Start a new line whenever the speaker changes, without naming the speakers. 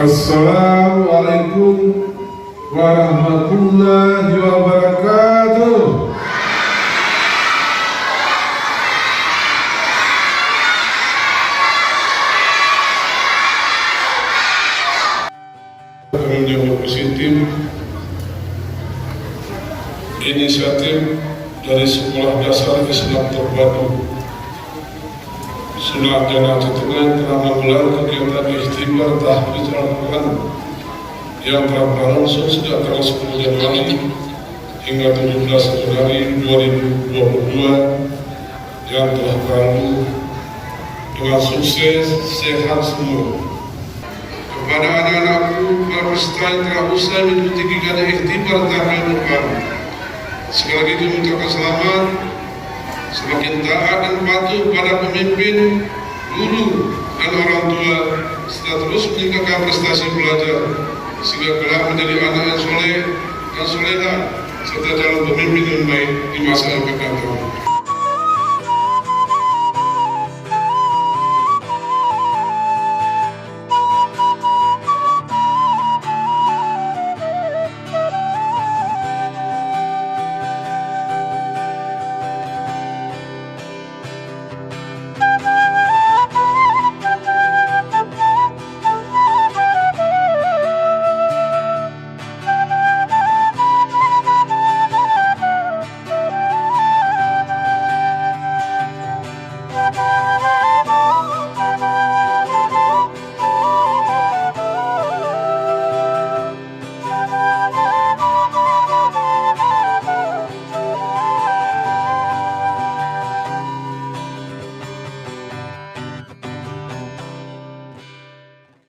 Assalamualaikum warahmatullahi wabarakatuh. Menjawab positif inisiatif dari Sekolah Dasar Islam Terpadu Sunan Jana Cetengan telah menggelar kegiatan istighfar tahfiz Al-Quran yang telah berlangsung sejak tanggal 10 Januari hingga 17 Februari 2022 yang telah berlalu dengan sukses, sehat semua. Kepada anak-anakku, para peserta yang telah usai mengikuti kegiatan ikhtibar tahfiz Al-Quran, sekali lagi mengucapkan selamat. Semakin taat dan patuh pada pemimpin, guru, dan orang tua, serta terus meningkatkan prestasi belajar, sehingga kelak menjadi anak yang soleh dan soleha, serta calon pemimpin yang baik di masa yang akan datang.